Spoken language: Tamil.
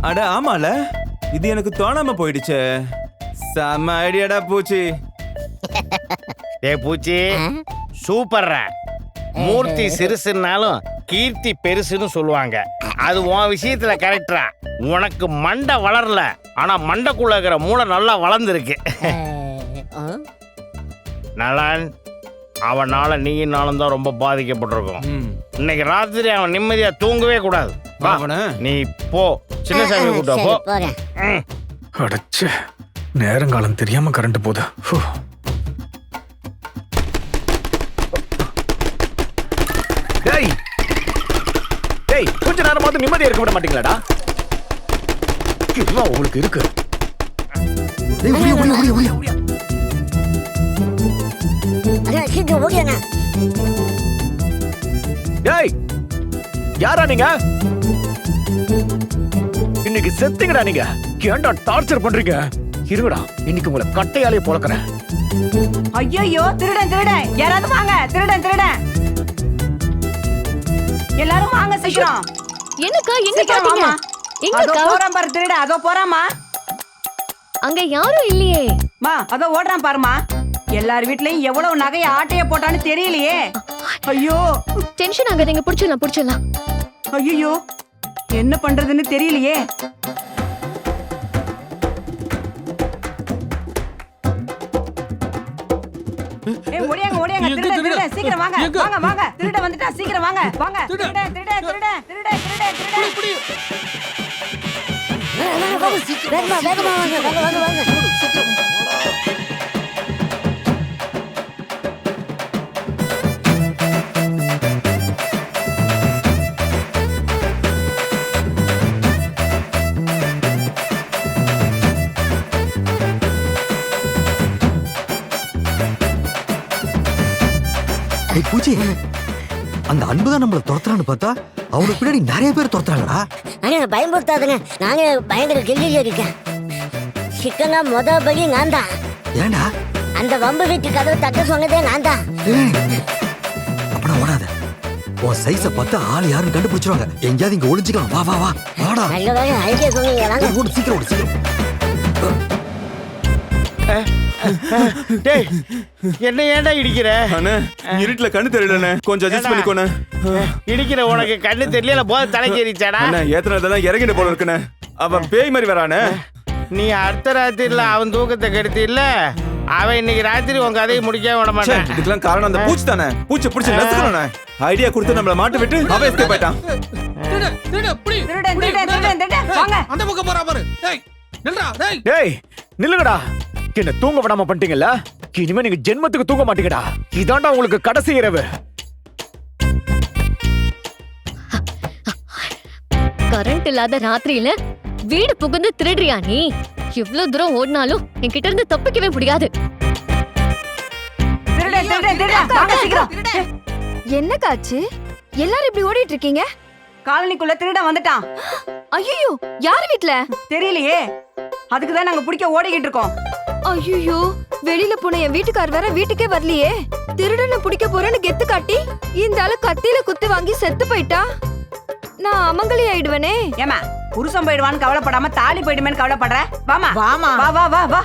அட ஆமால, இது எனக்கு தோணாம போயிடுச்சே. செம்ம ஐடியாடா பூச்சி. ஏ பூச்சி, சூப்பர்ரா. மூர்த்தி சிறுசுன்னாலும் கீர்த்தி பெருசுன்னு சொல்லுவாங்க. அது உன் விஷயத்துல கரெக்டா. உனக்கு மண்டை வளரல, ஆனா மண்டைக்குள்ள இருக்கிற மூளை நல்லா வளர்ந்துருக்கு. நலன், அவனால நீயும் நாளும் தான் ரொம்ப பாதிக்கப்பட்டிருக்கும். இன்னைக்கு ராத்திரி அவன் நிம்மதியா தூங்கவே கூடாது. நீ போ, சின்னசாமி கூட்ட போ. அடச்சே, நேரங்காலம் தெரியாம கரண்ட் போகுது. டேய் டேய், கொஞ்ச நேரமாவது நிம்மதியா இருக்க விட மாட்டீங்களாடா? என்ன உங்களுக்கு இருக்கு? டேய், யாரா நீங்க? இன்னைக்கு செத்தீங்கடா நீங்க. ஏன்டா டார்ச்சர் பண்றீங்க? இருங்கடா, இன்னைக்கு உங்களை கட்டையாலே பொளக்குறேன். ஐயோ, திருடன் திருடன், யாராவது வாங்க. திருடன் திருடன், எல்லாரும் வாங்க சீக்கிரம். என்னக்கா எங்க பாத்தீங்க? அதோ போறான் பாரு திருட, அதோ போறாமா. அங்க யாரும் இல்லையே. மா, அதோ ஓடுறான் பாருமா. எல்லார் வீட்லயும் எவ்வளவு நகைய ஆட்டைய போட்டான்னு தெரியலையே. ஐயோ, டென்ஷன் ஆகாதீங்க, புடிச்சிடலாம். ஐயோ, என்ன பண்றதுன்னு தெரியலையே. ஓடியாங்க ஓடியாங்க, திருட திருட, சீக்கிரம் வாங்க வாங்க வாங்க. திருட வந்துட்டா, சீக்கிரம் வாங்க வாங்க. திருட திருட திருட திருட திருட திருட. வேகமா வேகமா வாங்க வாங்க வாங்க வாங்க. பூச்சி, அந்த அன்புதான் நம்மள துரத்துறான்னு பார்த்தா அவனுக்கு பின்னாடி நிறைய பேர் துரத்துறாங்கடா. பயன்படுத்தாதுங்க, நாங்க பயங்கர கில்லில இருக்கேன். சிக்கனா படி நான் தான். ஏண்டா அந்த வம்பு வீட்டு கதவை தட்ட சொன்னதே நான் தான். அப்படா ஓடாத, உன் சைஸ பார்த்தா ஆள் யாரும் கண்டுபிடிச்சிருவாங்க. எங்கேயாவது இங்க ஒளிஞ்சுக்கலாம். வா வா வா, வாடா. நல்ல வேலை ஐடியா சொன்னீங்க. வாங்க ஓடு, சீக்கிரம் ஓடு, சீக்கிரம். டேய், என்ன ஏன்டா இடிக்கிற? அண்ணே, இருட்டுல கண்ணு தெரியலண்ணே, கொஞ்சம் அட்ஜஸ்ட் பண்ணிக்கோண்ணே. இடிக்கிற உனக்கு கண்ணு தெரியல, போத தலைக்கேறிச்சாடா. அண்ணே, ஏத்தனதெல்லாம் இறங்கிட்டு போல இருக்குண்ணே. அவன் பேய் மாதிரி வரானே. நீ அடுத்த ராத்திரில அவன் தூக்கத்தை கெடுத்து இல்ல, அவன் இன்னைக்கு ராத்திரி உன் கதையை முடிக்க விட மாட்டான். இதுக்கெல்லாம் காரணம் அந்த பூச்சி தானே. பூச்சி பிடிச்சி நசுக்கணும்ண்ணே. ஐடியா கொடுத்து நம்மள மாட்டு விட்டு அவன் எஸ்கேப் ஆயிட்டான். திருடன் திருடன் திருடன் திருடன், வாங்க. அந்த பக்கம் போறா பாரு. டேய் நில்றா. டேய் டேய் நில்லுங்கடா. என்ன தூங்க விடாம பண்ணிட்டீங்கல்ல, இனிமே நீங்க ஜென்மத்துக்கு தூங்க மாட்டீங்கடா. இதாண்டா உங்களுக்கு கடைசி இரவு. கரண்ட் இல்லாத ராத்திரியில வீடு புகுந்து திருடுறியா நீ? எவ்வளவு தூரம் ஓடினாலும் என்கிட்ட இருந்து தப்பிக்கவே முடியாது. திருடன் திருடன் திருடன், வாங்க சீக்கிரம். என்ன காச்சு? எல்லாரும் இப்படி ஓடிட்டு இருக்கீங்க? காலனிக்குள்ள திருடன் வந்துட்டான். ஐயோ, யார் வீட்ல? தெரியலையே, அதுக்கு தான் நாங்க பிடிக்க ஓடிக்கிட்டு இருக்கோம். ஐயோ, வெளியில போன என் வீட்டுக்கார் வேற வீட்டுக்கே வரலையே. திருடனை பிடிக்க போறேன்னு கெத்து காட்டி இந்த ஆளு கத்தியில குத்து வாங்கி செத்து போயிட்டா. நான் அமங்கலி ஆயிடுவனே. ஏமா, புருஷன் போயிடுவான்னு கவலைப்படாம தாலி போயிடுமேன்னு கவலைப்படுற? வாமா வாமா, வா வா வா வா.